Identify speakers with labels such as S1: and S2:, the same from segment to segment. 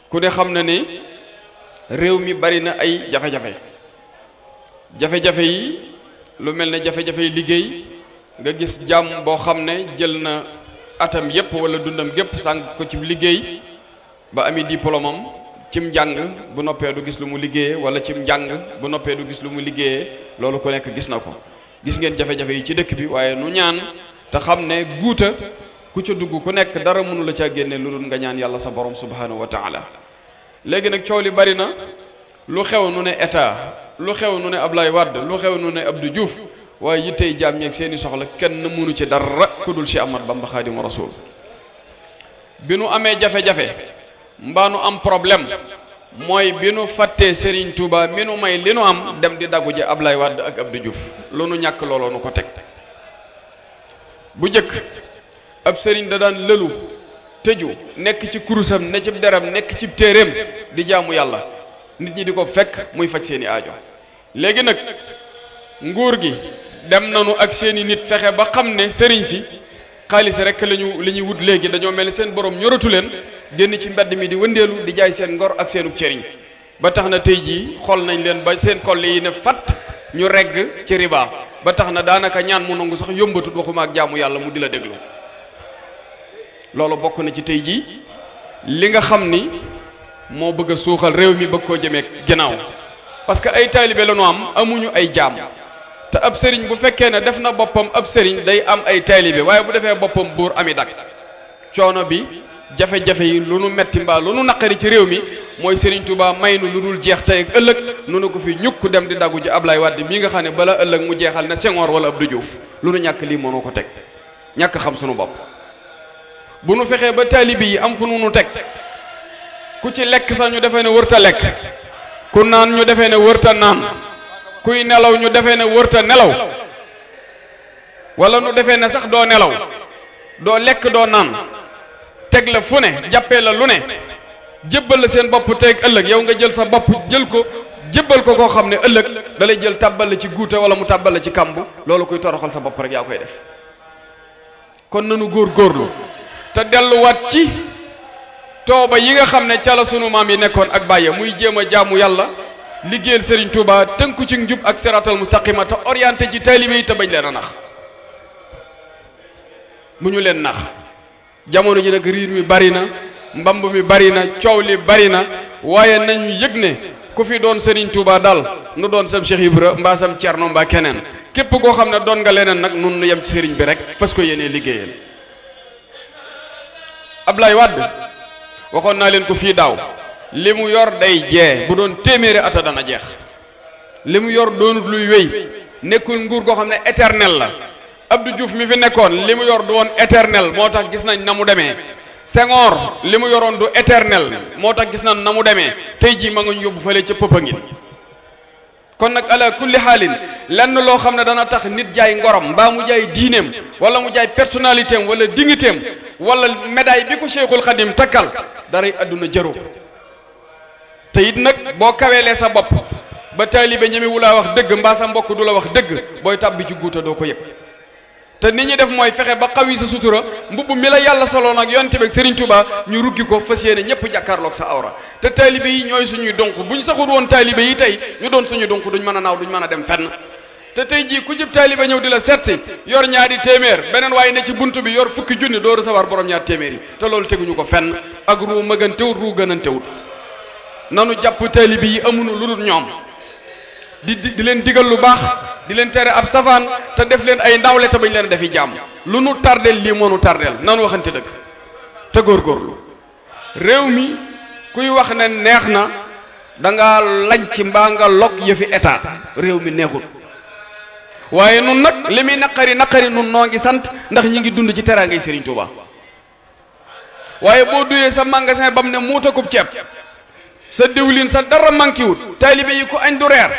S1: ku ne xam na ni réew mi bari na ay jafe-jafe jafe-jafe yi lu mel ne jafe-jafe yi liggéey nga gis jàmm boo xam ne jël na atam yépp wala dundam gépp sànq ko ci liggéey ba ami diplôme am cim njàng bu noppee du gis lu mu liggéeyee wala cim njàng bu noppee du gis lu mu liggéeyee loolu ku nekk gis na ko gis ngeen jafe-jafe yi ci dëkk bi waaye nu ñaan te xam ne guuta ku ca dugg ku nekk dara mënu la caa génne lu dul nga ñaan yàlla sa borom subhanahu wa taala léegi nag coow li bari na lu xew nu ne état lu xew nu ne Ablaye Wade lu xew nu ne Abdou Diouf waaye yittey jaam ñeeg seeni soxla kenn mënu ci dara ku dul Cheikh Ahmad Bamba Xaadimu Rasuul bi nu amee jafe-jafe mbaa nu am problème mooy bi nu fàttee Serigne Touba mi nu may li nu am dem di daggu ji Ablaye Wade ak Abdou Diouf lu nu ñàkk looloo nu ko teg bu jëkk ab sëriñ da daan lëlu tëju nekk ci kurusam ne ci deram nekk ci téeréem di jaamu yàlla nit ñi di ko fekk muy faj seeni aajo léegi nag nguur gi dem nanu ak seeni nit fexe ba xam ne sëriñ si xaalis rek li ñuy wut léegi dañoo mel ni seen borom ñoratu leen génn ci mbedd mi di wëndeelu di jaay seen ngor ak seenu cëriñ ba tax na tey jii xool nañ leen ba seen koll yi ne fatt ñu regg ci riba ba tax na daanaka ñaan mu nangu sax yombatut waxuma ak jaamu yàlla mu di la déglu loolu bokk na ci tey jii li nga xam ni moo bëgg a suuxal réew mi bëgg koo jëmee ginnaaw parce que ay taalibe la ñu am amuñu ay jaam te ab sëriñ bu fekkee ne def na boppam ab sëriñ day am ay taalibe waaye bu defee boppam buur ami dak coono bi jafe-jafe yi lu nu metti mbaa lu nu naqari ci réew mi mooy Serigne Touba may nu lu dul jeex tey ak ëllëg nu ne ko fi ñukk dem di daggu ji Ablaye Wade mii nga xam ne bala ëllëg mu jeexal ne Senghor wala Abdou Diouf lu nu ñàkk lii mënu ko teg ñàkk xam sunu bopp bu nu fexee ba taalibe yi am fu nu teg ku ci lekk sax ñu defee ne wërta lekk ku naan ñu defee ne wërta naan kuy nelaw ñu defee ne wërta nelaw wala nu defee ne sax doo nelaw doo lekk doo naan teg la fu ne jàppee la lu ne jébbal la seen bopp teeg ëllëg yow nga jël sa bopp jël ko jébbal ko koo xam ne ëllëg dalay jël tàbbal la ci guuta wala mu tàbbal la ci kambu loolu kuy toroxal sa bopp rek yaa koy def kon nanu góorgóorlu te delluwaat ci tooba yi nga xam ne ca la sunu maam yi nekkoon ak bàyye muy jéem a jaamu yàlla liggéeyal Serigne Touba tënku ci njub ak siratal mustaqima te orienté ci taalibe yi te bañ leen a nax mu ñu leen nax jamono ji nag riir mi bari na mbamb mi bari na coow li bari na waaye nañu yëg ne ku fi doon Serigne Touba daal nu doon sam Cheikh Ibra mbaa sam Thierno mbaa keneen képp koo xam ne doon nga leneen nag nun nu yem ci Serigne bi rek fas ko yéenee liggéeyal Ablaye Wade waxoon naa leen ko fii daaw li mu yor day jee bu doon téeméeri ata dana jeex li mu yor doonut luy wéy nekkul nguur goo xam ne éternel la Abdou Diouf mi fi nekkoon li mu yor du woon éternel moo tax gis nañ na mu demee Senghor li mu yoroon du éternel moo tax gis nañ na mu demee tey jii ma nga ñu yóbbu fële ca Popenguine kon nag ala kulli xaalin lenn loo xam ne dana tax nit jaay ngorom mbaa mu jaay diineem wala mu jaay personnalité am wala dignitéem wala médaille bi ko Cheikhul Khadim takkal daray adduna jëru te it nag boo kaweelee sa bopp ba taalibe ñemewu laa wax dëgg mbaa sa mbokk du la wax dëgg booy tàbbi ci guuta doo ko yëg te nit ñi def mooy fexe ba xawi sa sutura mbubb mi la yàlla soloon ak yonte beeg Serigne Touba ñu ruggi ko fas yéene ñëpp jàkkaarloog sa awra te taalibe yi ñooy suñuy donk buñ saxul woon taalibe yi tey ñu doon suñuy donk duñ mën a naaw duñ mën a dem fenn te tey jii ku jëb taalibe ñëw di la seet si yor ñaari téeméer beneen waaye ne ci buntu bi yor fukki junni doo recevoir borom ñaari téeméer yi te loolu teguñu ko fenn ak ruu mëgantewut ruu gënantewut nanu jàpp taalibe yi amuñu lu dul ñoom di leen digal lu baax di leen tere ab safaan te def leen ay ndawle te bañ leen defi jàmm lu nu tardeel lii moo nu tardeel nanu waxante dëgg te góorgóorlu réew mi kuy wax ne neex na danga lañ ci mbaa nga log yëfi état réew mi neexul waaye nun nag li muy naqari nun noo ngi sant ndax ñi ngi dund ci teraangay Serigne Touba waaye boo duyee sa magasin bam ne muutakub ceeb sa diwlin sa dara manqué wut taalibe yi ko añ du reer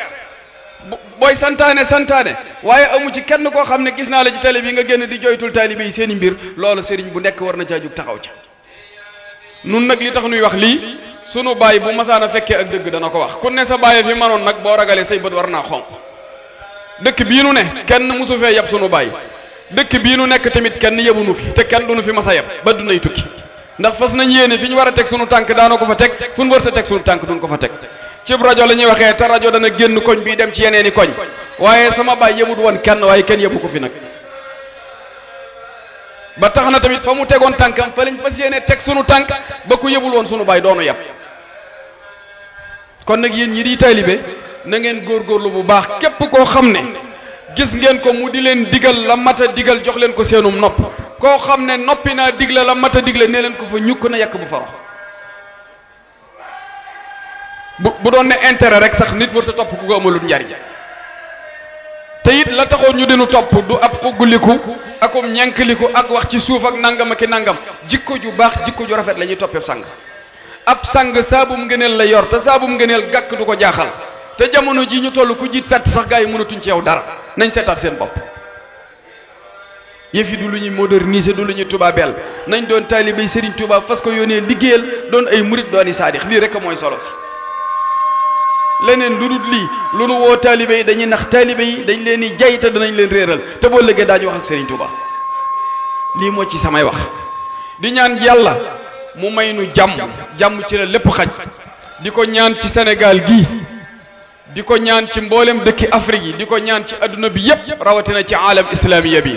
S1: booy santaane waaye amu ci kenn koo xam ne gis naa la ci télé bi nga génn di joytul taalibe yi seeni mbir loolu sëriñ bu nekk war na caa jug taxaw ca nun nag li tax nuy wax lii sunu baay bu masaana fekkee ak dëgg dana ko wax ku ne sa baay fi manoon nag boo ragalee say bët war naa xonq dëkk bii nu ne kenn musu fee yab sunu baay dëkk bii nu nekk tamit kenn yebunu fi te kenn du nu fi masa yab ba du nay tukki ndax fas nañ yéene fi ñu war a teg sunu tànk daana ko fa teg fu ñu war a teg sunu tànk duñ ko fa teg ci rajo la ñuy waxee te rajo dana génn koñ bii dem ci yeneeni koñ waaye sama baay yëmut woon kenn waaye kenn yëbu ko fi nag ba tax na tamit fa mu tegoon tànkam fa lañ fas yéene teg sunu tànk ba ku yëbul woon sunu baay doonu yàpp kon nag yéen ñi di taalibe na ngeen góorgóorlu bu baax képp koo xam ne gis ngeen ko mu di leen digal la mat a digal jox leen ko seenum nopp koo xam ne noppi naa digle la mat a digle nee leen ko fa ñukk na yekk bu faro bu doon ne intérêt rek sax nit warta topp ku ko amalul njariñ te it la taxoon ñu dinu topp du ab xugguliku akum ñenkliku ak wax ci suuf ak nangam ak i nangam jikko ju baax jikko ju rafet la ñuy toppee sang ab sang saabum ngëneel la yor te saabum ngëneel gàkk du ko jaaxal te jamono ji ñu toll ku jiit fett sax gaa yi mënatuñ ci yow dara nañ seetaat seen bopp yëf yi du lu ñuy moderniser du lu ñuy tubaabeel nañ doon taalibey Serigne Touba fas ko yónnee liggéeyal doon ay murit doon i saadix lii rek mooy solo si leneen lu dul lii lu nu woo taalibe yi dañuy nax taalibe yi dañ leen di jay te danañ leen réeral te boo léegi daañu wax ak Serigne Touba lii moo ci samay wax di ñaan yàlla mu may nu jàmm ci la lépp xaj di ko ñaan ci Sénégal gii di ko ñaan ci mboolem dëkki Afrique yi di ko ñaan ci adduna bi yépp rawatina ci aalam islamiya bi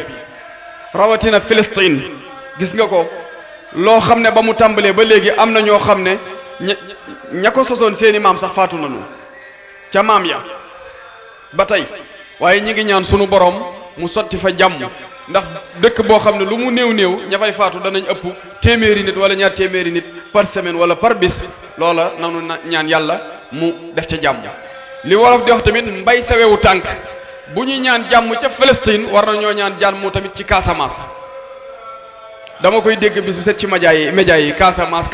S1: rawatina Palestine gis nga ko loo xam ne ba mu tàmbalee ba léegi am na ñoo xam ne ña ko sosoon seeni maam sax faatu nañu ca maam ya ba tey waaye ñi ngi ñaan sunu borom mu sotti fa jàmm ndax dëkk boo xam ne lu mu néew ña fay faatu danañ ëpp téeméeri nit wala ñaar téeméeri nit par semaine wala par bis loola nanu ñaan yàlla mu def ca jàmm li wolof di wax tamit mbay sawewu tànk bu ñuy ñaan jàmm ca Palestine war na ñoo ñaan jàmm tamit ci Casamance dama koy dégg bis bu set ci média yi Casamance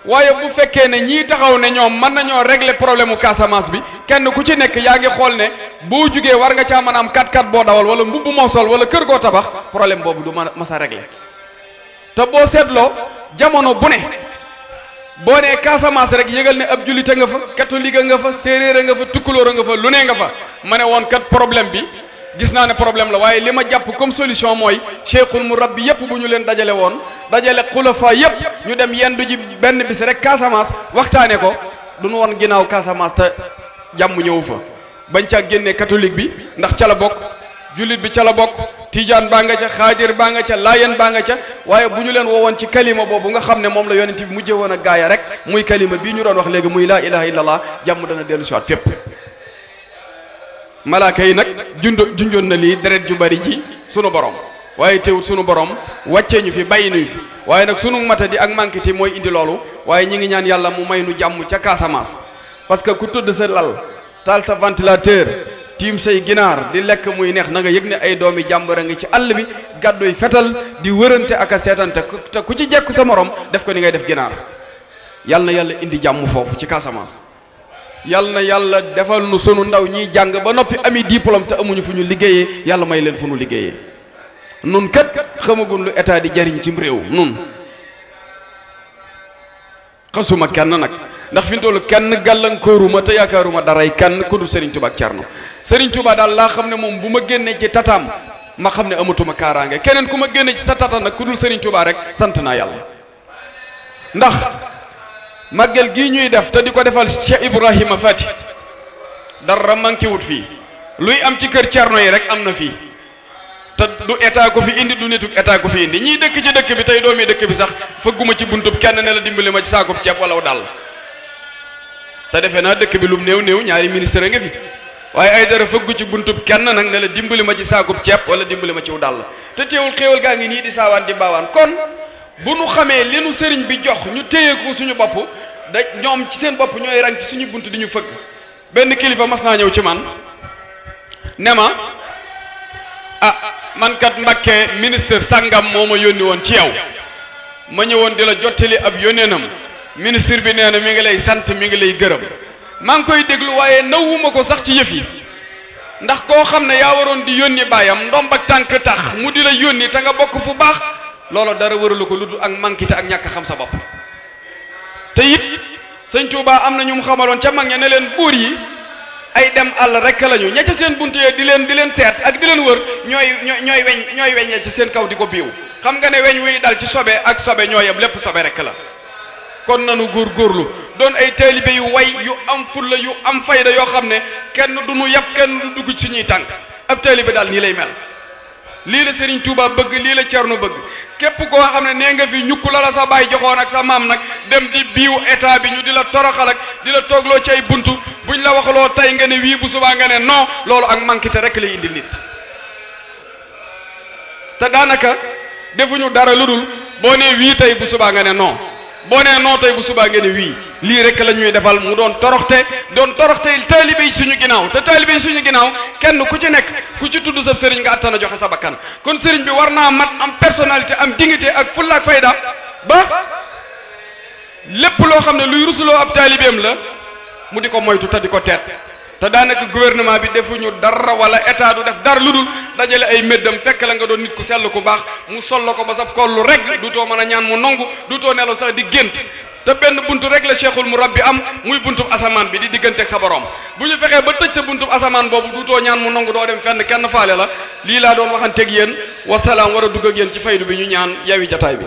S1: waaye bu fekkee ne ñii taxaw ne ñoom mën nañoo régler problème mu Casamance bi kenn ku ci nekk yaa ngi xool ne boo jugee war nga caa mën a am 4x4 boo dawal wala mbubb moo sol wala kër goo tabax problème boobu du mas a régler te boo seetloo jamono bu ne boo nee Casamance rek yëgal ne ab jullite nga fa catholique nga fa séeréer nga fa tukkulóor nga fa lu ne nga fa ma ne woon kat problème bi gis naa ne problème la waaye li ma jàpp comme solution mooy cheikhul murabbi yépp bu ñu leen dajale woon dajale xulafa yépp ñu dem yendu ji benn bis rek Casamance waxtaane ko duñu woon ginnaaw Casamance te jàmm ñëwu fa bañ ca génne catholique bi ndax ca la bokk jullit bi ca la bokk tijaan baa nga ca xaadir baa nga ca layen baa nga ca waaye bu ñu leen woowoon ci kalima boobu nga xam ne moom la yonent bi mujjee woon a gaaya rek muy kalima bii ñu doon wax léegi muy laa ilaha illallah jàmm dana dellu siwaat fépp malaaka yi nag junjoon na lii deret ju bari ji sunu borom waaye teewul sunu borom wàccee ñu fi bàyyi ñu fi waaye nag sunu matadi ak manquiti mooy indi loolu waaye ñi ngi ñaan yàlla mu may nu jàmm ca Casamance parce que ku tëdd sa lal taal sa ventilateur tiim say ginaar di lekk muy neex na nga yëg ne ay doomi jàmbara nga ci àll bi gàdduy fetal di wërante ak a seetante te ku ci jekku sa morom def ko ni ngay def ginaar yàlla na yàlla indi jàmm foofu ci Casamance yàlla na yàlla defal nu sunu ndaw ñiy jàng ba noppi ami diplôme te amuñu fu ñu liggéeyee yàlla may leen fu ñu liggéeyee nun kat xamagun lu état di jariñ cim réew nun xasuma kenn nag ndax fi mu toll kenn gàllankooruma te yaakaaruma daray kenn ku dul Serigne Touba ak Thierno Serigne Touba daal laa xam ne moom bu ma génnee ci tataam ma xam ne amatuma kaaraange keneen ku ma génne ci sa tata nag ku dul Serigne Touba rek sant naa yàlla ndax màggal gii ñuy def te di ko defal Cheikh Ibrahima Fati dara manqué wut fii luy am ci kër Thierno yi rek am na fii te du état ko fi indi du nituk état ko fi indi ñii dëkk ci dëkk bi tey doomi dëkk bi sax fëgguma ci buntub kenn ne la dimbali ma ci saakub ceeb wala dàll te defe naa dëkk bi lum néew ñaari ministre nga fi waaye ay dara fëggu ci buntub kenn nag ne la dimbali ma ci saakub ceeb wala dimbali ma ciw dàll te teewul xéewal gaa ngi nii di saawaan di baawaan kon bu nu xamee li nu sëriñ bi jox ñu téye ko suñu bopp da ñoom ci seen bopp ñooy rang ci suñu bunt di ñu fëgg benn kilifa mas naa ñëw ci man ne ma man kat Mbakke ministre sangam moo ma yónni woon ci yow ma ñëwoon di la jottali ab yónneenam ministre bi nee na mi ngi lay sant mi ngi lay gërëm maa ngi koy déglu waaye nawuma ko sax ci yëf yi ndax koo xam ne yaa waroon di yónni baayam ndomb ak tànk tax mu di la yónni te nga bokk fu baax loolu dara wëralu ko lu dul ak manquité ak ñàkk xam sa bopp te it sëñ Tuubaa am na ñu mu xamaloon ca mag ña ne leen buur yi ay dem àll rek lañu ña ca seen buntu yee di leen seet ak di leen wër ñooy weñee ci seen kaw di ko biiw xam nga ne weñ wuy dal ci sobe ak sobe ñoo yem lépp sobe rek la kon nanu góorgóorlu doon ay taalibe yu way yu am fulla yu am fayda yoo xam ne kenn du nu yab kenn du dugg ci suñuy tànk ab taalibe daal nii lay mel lii la Serigne Touba bëgg lii la Cerno bëgg képp koo xam ne nee nga fi ñukk la la sa baay joxoon ak sa maam nag dem di biiw état bi ñu di la toroxal ak di la toogloo ci ay buntu buñ la waxaloo tey nga ne wii bu subaa nga ne non loolu ak manquité rek lay indi nit te daanaka defuñu dara lu dul boo nee wii tey bu subaa nga ne non boo nee non tey bu subaa nga ne wii lii rek la ñuy defal mu doon toroxte taalibe yi suñu ginnaaw te taalibe yi suñu ginnaaw kenn ku ci nekk ku ci tudd sa sëriñ nga attana joxe sa bakkan kon sëriñ bi war naa mat am personnalité am dignité ak fulla ak fayda ba lépp loo xam ne luy rusuloo ab taalibeem la mu di ko moytu te di ko teet te daanaka gouvernement bi defuñu dara wala état du def dara lu dul dajale ay méddam fekk la nga doon nit ku sell ku baax mu sol la ko ba sa kollu rek duutoo mën a ñaan mu nangu duutoo nelaw sax di gént te benn buntu rek la cheikhul murabbi am muy buntub asamaan bi di digganteeg sa borom bu ñu fexee ba tëj sa buntub asamaan boobu duutoo ñaan mu nangu doo dem fenn kenn faale la lii laa doon waxanteeg yéen wasalaam war a dugg ak yéen ci faydu bi ñu ñaan yawi jataay bi